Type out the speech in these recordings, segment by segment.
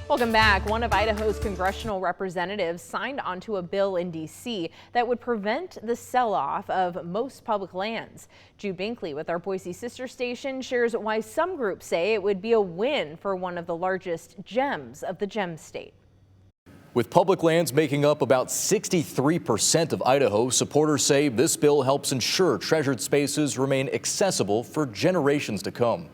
Welcome back. One of Idaho's congressional representatives signed onto a bill in D.C. that would prevent the sell-off of most public lands. Jude Binkley with our Boise sister station shares why some groups say it would be a win for one of the largest gems of the gem state. With public lands making up about 63% of Idaho, supporters say this bill helps ensure treasured spaces remain accessible for generations to come.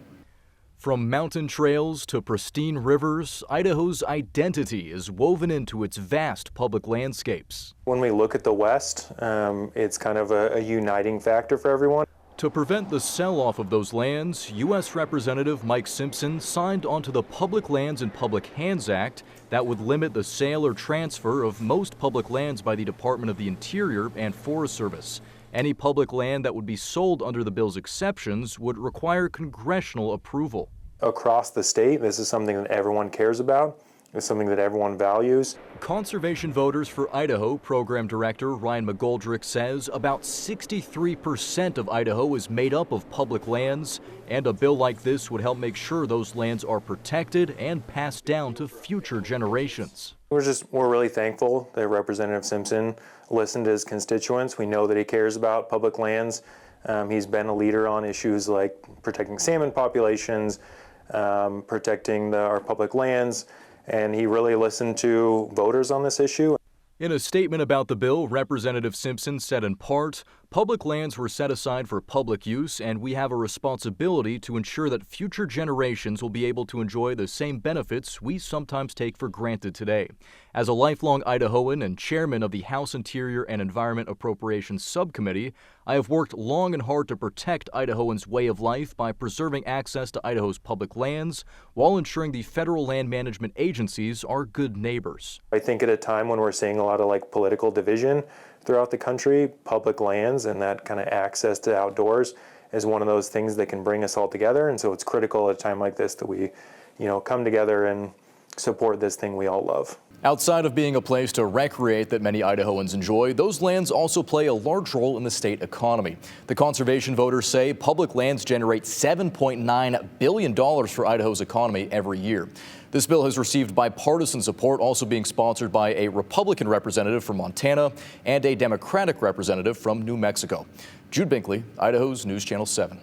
From mountain trails to pristine rivers, Idaho's identity is woven into its vast public landscapes. When we look at the West, it's kind of a uniting factor for everyone. To prevent the sell-off of those lands, U.S. Representative Mike Simpson signed onto the Public Lands and Public Hands Act that would limit the sale or transfer of most public lands by the Department of the Interior and Forest Service. Any public land that would be sold under the bill's exceptions would require congressional approval. Across the state, this is something that everyone cares about. It's something that everyone values. Conservation Voters for Idaho Program Director Ryan McGoldrick says about 63% of Idaho is made up of public lands, and a bill like this would help make sure those lands are protected and passed down to future generations. We're really thankful that Representative Simpson listened to his constituents. We know that he cares about public lands. He's been a leader on issues like protecting salmon populations, protecting our public lands, and he really listened to voters on this issue. In a statement about the bill, Representative Simpson said in part, "Public lands were set aside for public use, and we have a responsibility to ensure that future generations will be able to enjoy the same benefits we sometimes take for granted today." As a lifelong Idahoan and chairman of the House Interior and Environment Appropriations Subcommittee, I have worked long and hard to protect Idahoans' way of life by preserving access to Idaho's public lands while ensuring the federal land management agencies are good neighbors. I think at a time when we're seeing a lot of political division throughout the country, public lands and that kind of access to outdoors is one of those things that can bring us all together. And so it's critical at a time like this that we, come together and support this thing we all love. Outside of being a place to recreate that many Idahoans enjoy, those lands also play a large role in the state economy. The conservation voters say public lands generate $7.9 billion for Idaho's economy every year. This bill has received bipartisan support, also being sponsored by a Republican representative from Montana and a Democratic representative from New Mexico. Jude Binkley, Idaho's News Channel 7.